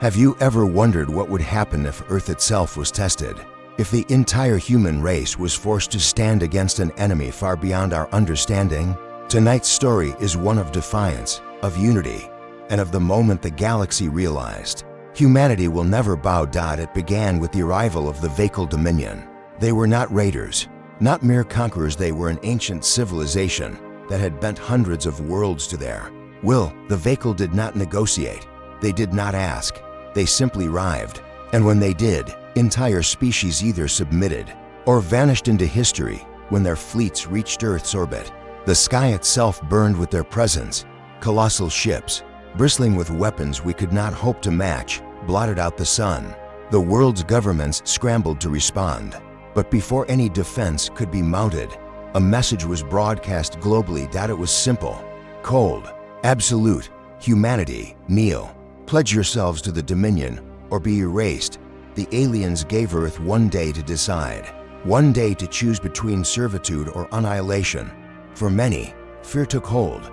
Have you ever wondered what would happen if Earth itself was tested? If the entire human race was forced to stand against an enemy far beyond our understanding? Tonight's story is one of defiance, of unity, and of the moment the galaxy realized humanity will never bow down. It began with the arrival of the Vakal Dominion. They were not raiders, not mere conquerors. They were an ancient civilization that had bent hundreds of worlds to their will. The Vakal did not negotiate. They did not ask. They simply arrived. And when they did, entire species either submitted or vanished into history. When their fleets reached Earth's orbit, the sky itself burned with their presence. Colossal ships, bristling with weapons we could not hope to match, blotted out the sun. The world's governments scrambled to respond. But before any defense could be mounted, a message was broadcast globally. That it was simple, cold, absolute. Humanity, kneel. Pledge yourselves to the Dominion or be erased. The aliens gave Earth one day to decide, one day to choose between servitude or annihilation. For many, fear took hold.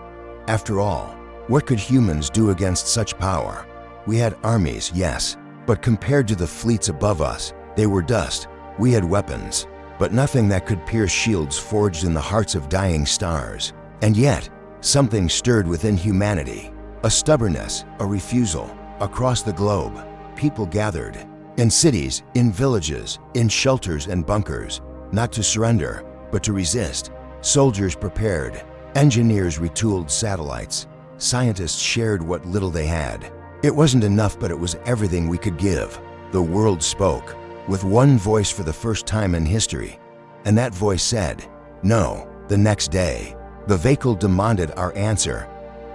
After all, what could humans do against such power? We had armies, yes, but compared to the fleets above us, they were dust. We had weapons, but nothing that could pierce shields forged in the hearts of dying stars. And yet, something stirred within humanity. A stubbornness, a refusal. Across the globe, people gathered. In cities, in villages, in shelters and bunkers. Not to surrender, but to resist. Soldiers prepared. Engineers retooled satellites. Scientists shared what little they had. It wasn't enough, but it was everything we could give. The world spoke, with one voice for the first time in history. And that voice said, no. The next day, the Vakal demanded our answer.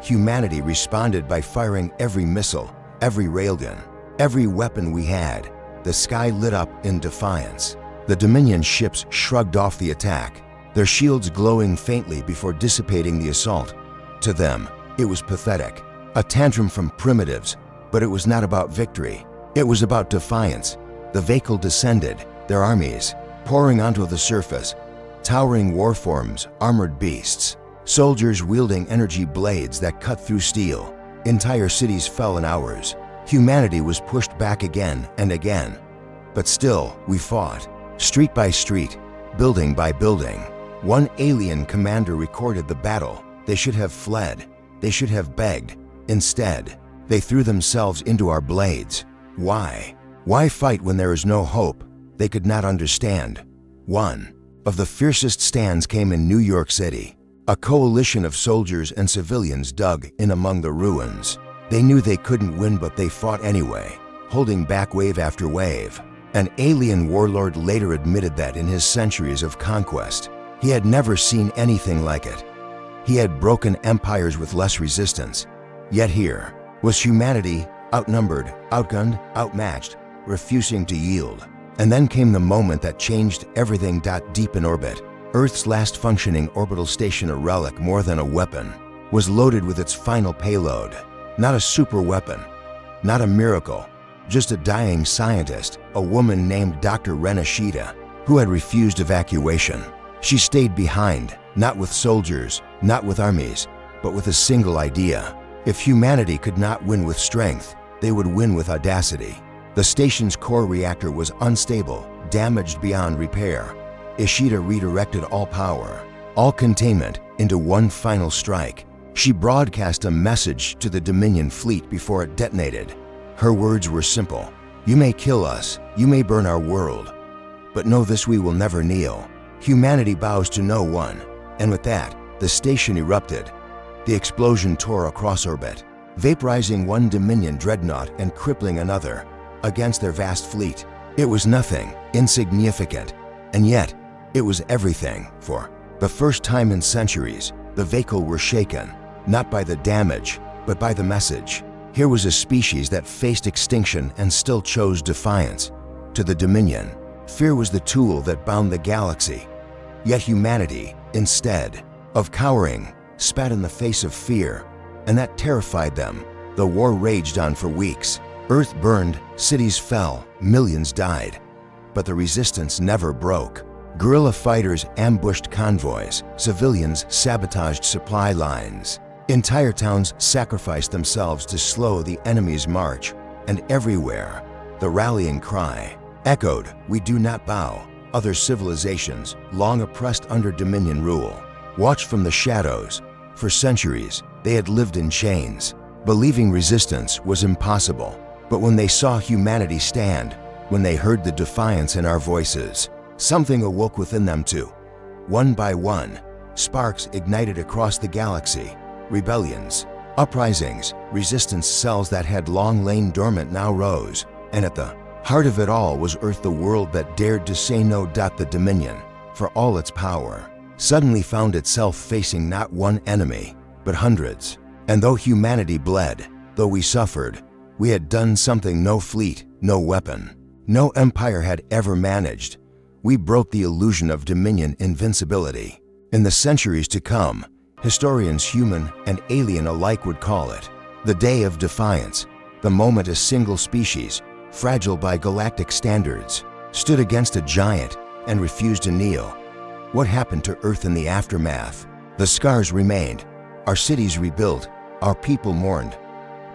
Humanity responded by firing every missile, every railgun, every weapon we had. The sky lit up in defiance. The Dominion ships shrugged off the attack, their shields glowing faintly before dissipating the assault. To them, it was pathetic, a tantrum from primitives, but it was not about victory. It was about defiance. The Vakal descended, their armies pouring onto the surface, towering warforms, armored beasts, soldiers wielding energy blades that cut through steel. Entire cities fell in hours. Humanity was pushed back again and again. But still, we fought, street by street, building by building. One alien commander recorded the battle. They should have fled. They should have begged. Instead, they threw themselves into our blades. Why? Why fight when there is no hope? They could not understand. One of the fiercest stands came in New York City. A coalition of soldiers and civilians dug in among the ruins. They knew they couldn't win, but they fought anyway, holding back wave after wave. An alien warlord later admitted that in his centuries of conquest, he had never seen anything like it. He had broken empires with less resistance. Yet here was humanity, outnumbered, outgunned, outmatched, refusing to yield. And then came the moment that changed everything. Deep in orbit, Earth's last functioning orbital station, a relic more than a weapon, was loaded with its final payload. Not a super weapon, not a miracle, just a dying scientist, a woman named Dr. Renashita, who had refused evacuation. She stayed behind, not with soldiers, not with armies, but with a single idea. If humanity could not win with strength, they would win with audacity. The station's core reactor was unstable, damaged beyond repair. Ishida redirected all power, all containment, into one final strike. She broadcast a message to the Dominion fleet before it detonated. Her words were simple. You may kill us, you may burn our world, but know this: we will never kneel. Humanity bows to no one. And with that, the station erupted. The explosion tore across orbit, vaporizing one Dominion dreadnought and crippling another against their vast fleet. It was nothing, insignificant, and yet it was everything. For the first time in centuries, the Vakal were shaken, not by the damage, but by the message. Here was a species that faced extinction and still chose defiance. To the Dominion, fear was the tool that bound the galaxy. Yet humanity, instead of cowering, spat in the face of fear, and that terrified them. The war raged on for weeks. Earth burned, cities fell, millions died. But the resistance never broke. Guerrilla fighters ambushed convoys, civilians sabotaged supply lines. Entire towns sacrificed themselves to slow the enemy's march. And everywhere, the rallying cry echoed, "We do not bow." Other civilizations, long oppressed under dominion rule, watched from the shadows. For centuries, they had lived in chains, believing resistance was impossible. But when they saw humanity stand, when they heard the defiance in our voices, something awoke within them too. One by one, sparks ignited across the galaxy. Rebellions, uprisings, resistance cells that had long lain dormant now rose. And at the heart of it all was Earth, the world that dared to say no. The Dominion, for all its power, suddenly found itself facing not one enemy, but hundreds. And though humanity bled, though we suffered, we had done something no fleet, no weapon, no empire had ever managed. We broke the illusion of dominion invincibility. In the centuries to come, historians, human and alien alike, would call it the Day of Defiance, the moment a single species, fragile by galactic standards, stood against a giant and refused to kneel. What happened to Earth in the aftermath? The scars remained, our cities rebuilt, our people mourned,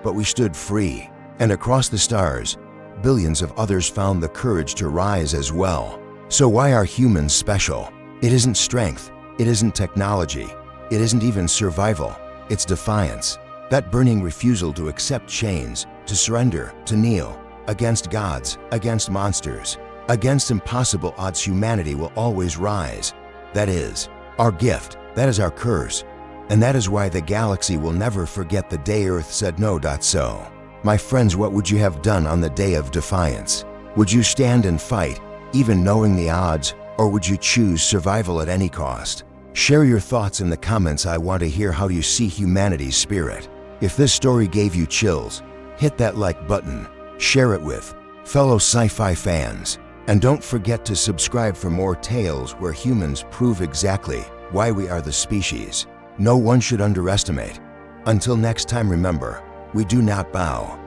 but we stood free. And across the stars, billions of others found the courage to rise as well. So why are humans special? It isn't strength, it isn't technology, it isn't even survival, it's defiance. That burning refusal to accept chains, to surrender, to kneel, against gods, against monsters, against impossible odds. Humanity will always rise. That is our gift, that is our curse, and that is why the galaxy will never forget the day Earth said no. So, my friends, what would you have done on the Day of Defiance? Would you stand and fight, even knowing the odds, or would you choose survival at any cost? Share your thoughts in the comments. I want to hear how you see humanity's spirit. If this story gave you chills, hit that like button, share it with fellow sci-fi fans, and don't forget to subscribe for more tales where humans prove exactly why we are the species no one should underestimate. Until next time, remember, we do not bow.